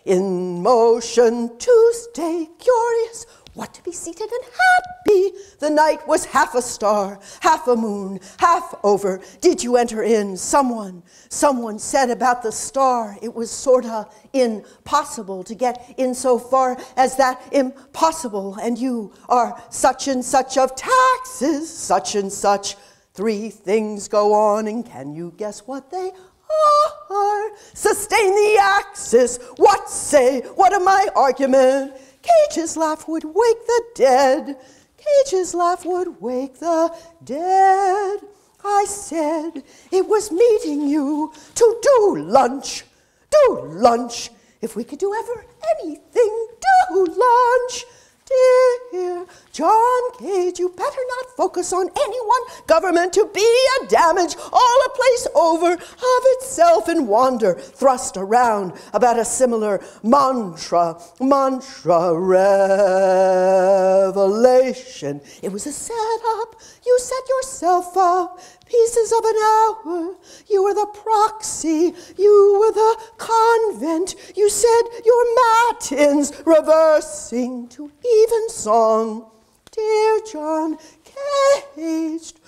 in motion to stay curious. What to be seated and happy? The night was half a star, half a moon, half over. Did you enter in? Someone said about the star, it was sorta impossible to get in so far as that impossible. And you are such and such of taxes, such and such. 3 things go on, and can you guess what they are? Sustain the axis. What say? What am I argument? Cage's laugh would wake the dead. Cage's laugh would wake the dead. I said it was meeting you to do lunch. Do lunch. If we could do ever anything, do lunch. Dear John Cage, you better not focus on anyone. Government to be a damage, all a place over of itself and wander, thrust around about a similar mantra revelation. It was a setup. You set yourself up. Pieces of an hour. You were the proxy. You were the convent. You said your matins, reversing to even song. Dear John Caged,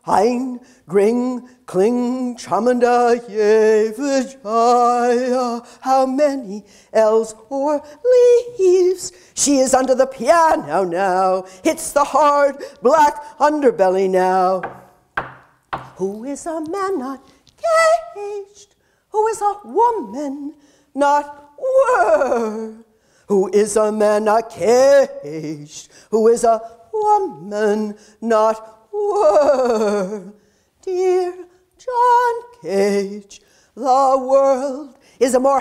ein, gring, kling, chamanda, ye, vijaya. How many L's or leaves? She is under the piano now. Hits the hard black underbelly now. Who is a man not caged? Who is a woman not were? Who is a man not caged? Who is a woman not were? Dear John Cage, the world is a more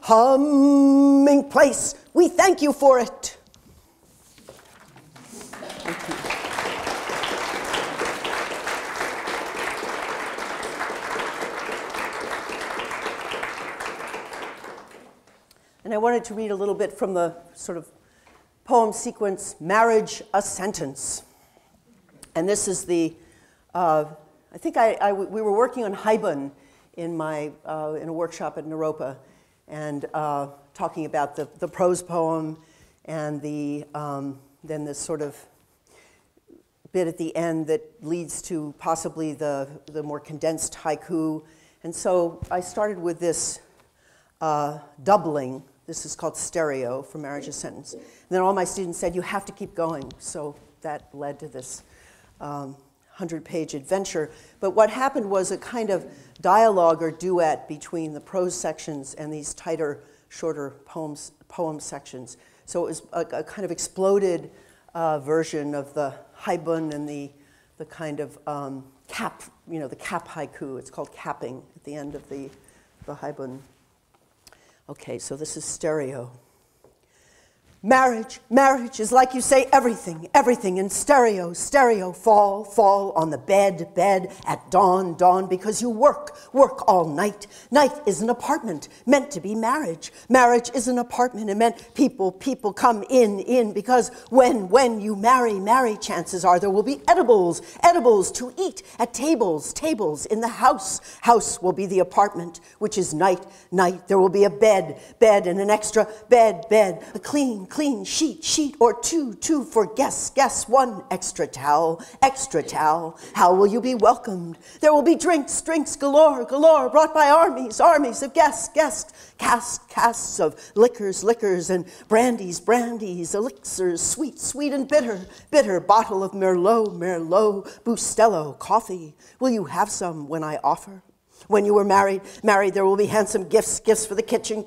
humming place. We thank you for it. Thank you. And I wanted to read a little bit from the sort of poem sequence, Marriage, a Sentence. And this is the, I think we were working on Haibun in a workshop at Naropa, and talking about the prose poem and then this sort of bit at the end that leads to possibly the more condensed haiku. And so I started with this doubling. This is called stereo for Marriage, a Sentence. And then all my students said, you have to keep going. So that led to this 100-page adventure. But what happened was a kind of dialogue or duet between the prose sections and these tighter, shorter poem sections. So it was a kind of exploded version of the haibun and the kind of cap, the cap haiku. It's called capping at the end of the haibun. Okay, so this is stereo. Marriage is like you say everything in stereo, fall on the bed at dawn, because you work all night. Night is an apartment meant to be marriage. Marriage is an apartment and meant people come in, because when you marry, chances are there will be edibles to eat at tables in the house. House will be the apartment, which is night. There will be a bed and an extra bed, a clean sheet or two for guests, one extra towel. How will you be welcomed? There will be drinks galore, brought by armies of guests, casks of liquors and brandies, elixirs, sweet and bitter, bottle of Merlot, Bustelo, coffee. Will you have some when I offer? When you were married, there will be handsome gifts for the kitchen,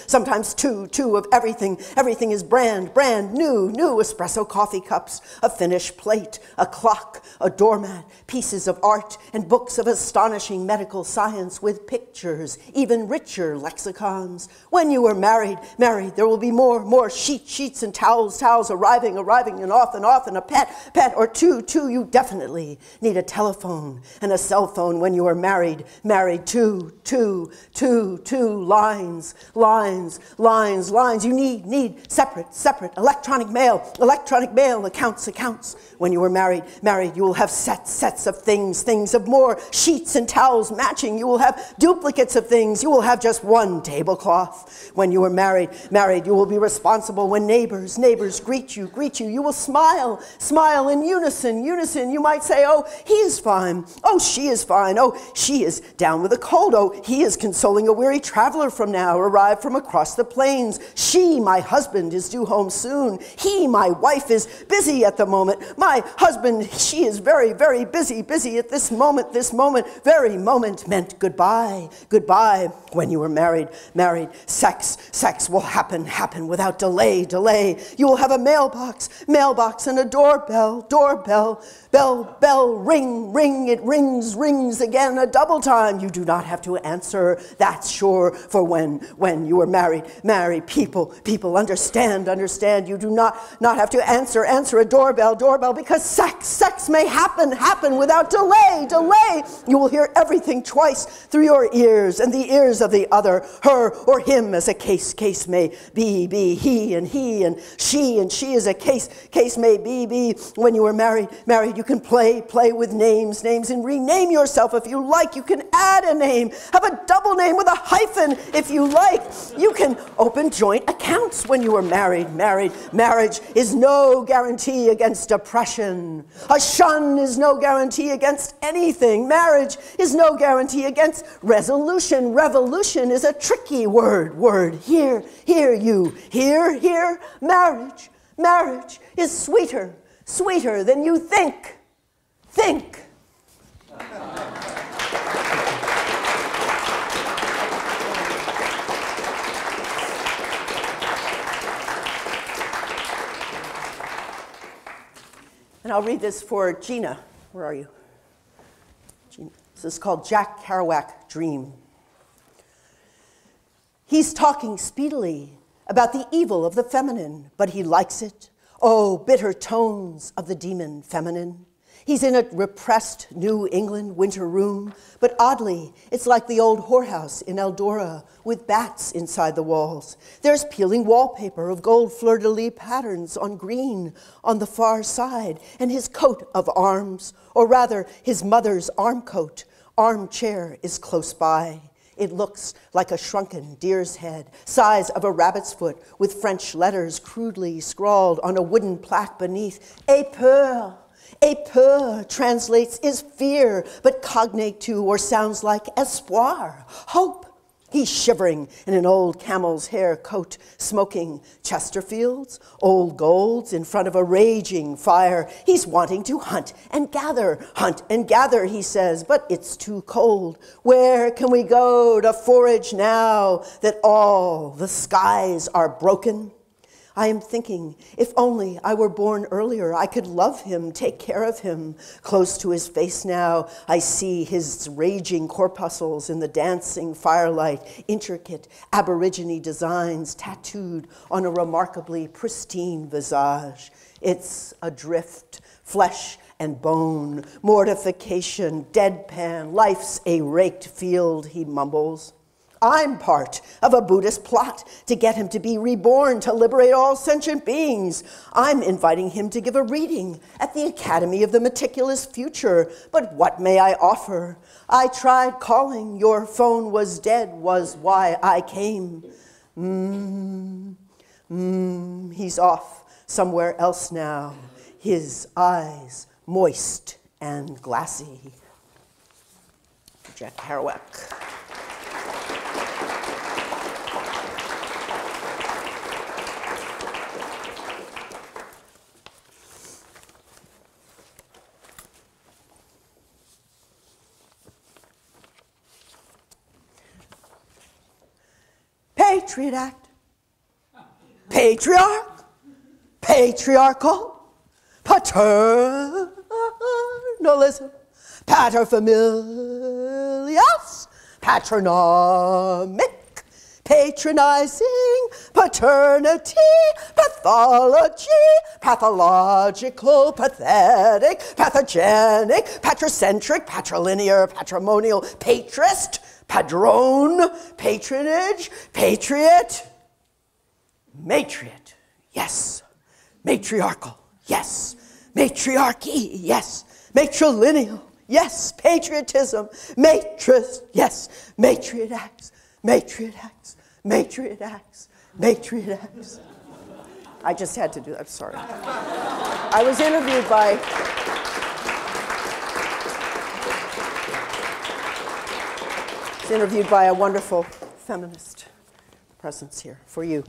sometimes two of everything. Everything is brand new espresso coffee cups, a finished plate, a clock, a doormat, pieces of art, and books of astonishing medical science with pictures, even richer lexicons. When you were married, there will be more sheets and towels arriving and off, and a pet or two. You definitely need a telephone and a cell phone when you are married. married, two lines. You need separate, electronic mail, accounts. When you were married, you will have sets of things of more, sheets and towels matching. You will have duplicates of things. You will have just one tablecloth. When you were married, you will be responsible when neighbors greet you. You will smile in unison. You might say, oh, he is fine. Oh, she is fine. Oh, she is down with a cold. Oh, he is consoling a weary traveler from now, arrived from across the plains. She, my husband, is due home soon. He, my wife, is busy at the moment. My husband, she is very, very busy at this moment, very moment meant goodbye. When you were married, sex will happen without delay. You will have a mailbox and a doorbell, bell, ring, it rings again a double time. You do not have to answer, that's sure, for when you were married, people understand. You do not have to answer a doorbell, because sex may happen without delay. You will hear everything twice through your ears and the ears of the other, her or him, as a case may be, he and she as a case may be. When you were married, you can play with names and rename yourself if you like. You can add a name, have a double name with a hyphen if you like. You can open joint accounts when you were married. Marriage is no guarantee against depression. A shun is no guarantee against anything. Marriage is no guarantee against resolution. Revolution is a tricky word. Hear. Marriage is sweeter than you think. And I'll read this for Gina. Where are you? Gina. This is called Jack Kerouac Dream. He's talking speedily about the evil of the feminine, but he likes it. Oh, bitter tones of the demon feminine. He's in a repressed New England winter room, but oddly, it's like the old whorehouse in Eldora with bats inside the walls. There's peeling wallpaper of gold fleur-de-lis patterns on green on the far side, and his coat of arms, or rather his mother's armcoat, armchair is close by. It looks like a shrunken deer's head, size of a rabbit's foot, with French letters crudely scrawled on a wooden plaque beneath. Et peur. Et peur translates is fear, but cognate to or sounds like espoir, hope. He's shivering in an old camel's hair coat, smoking Chesterfields, old golds in front of a raging fire. He's wanting to hunt and gather, he says, but it's too cold. Where can we go to forage now that all the skies are broken? I am thinking, if only I were born earlier, I could love him, take care of him. Close to his face now, I see his raging corpuscles in the dancing firelight, intricate aborigine designs tattooed on a remarkably pristine visage. It's adrift, flesh and bone, mortification, deadpan, life's a raked field, he mumbles. I'm part of a Buddhist plot to get him to be reborn, to liberate all sentient beings. I'm inviting him to give a reading at the Academy of the Meticulous Future. But what may I offer? I tried calling, your phone was dead, was why I came. He's off somewhere else now, his eyes moist and glassy. Jack Kerouac. Patriot Act, patriarchal, paternalism, paterfamilias, patronymic, patronizing, paternity, pathology, pathological, pathetic, pathogenic, patrocentric, patrilinear, patrimonial, patrist, padrone, patronage, patriot, matriot, yes, matriarchal, yes, matriarchy, yes, matrilineal, yes, patriotism, matrist, yes, matriot acts, matriot acts, matriot acts, matriot acts. I just had to do that, I'm sorry. I was interviewed by a wonderful feminist presence here for you.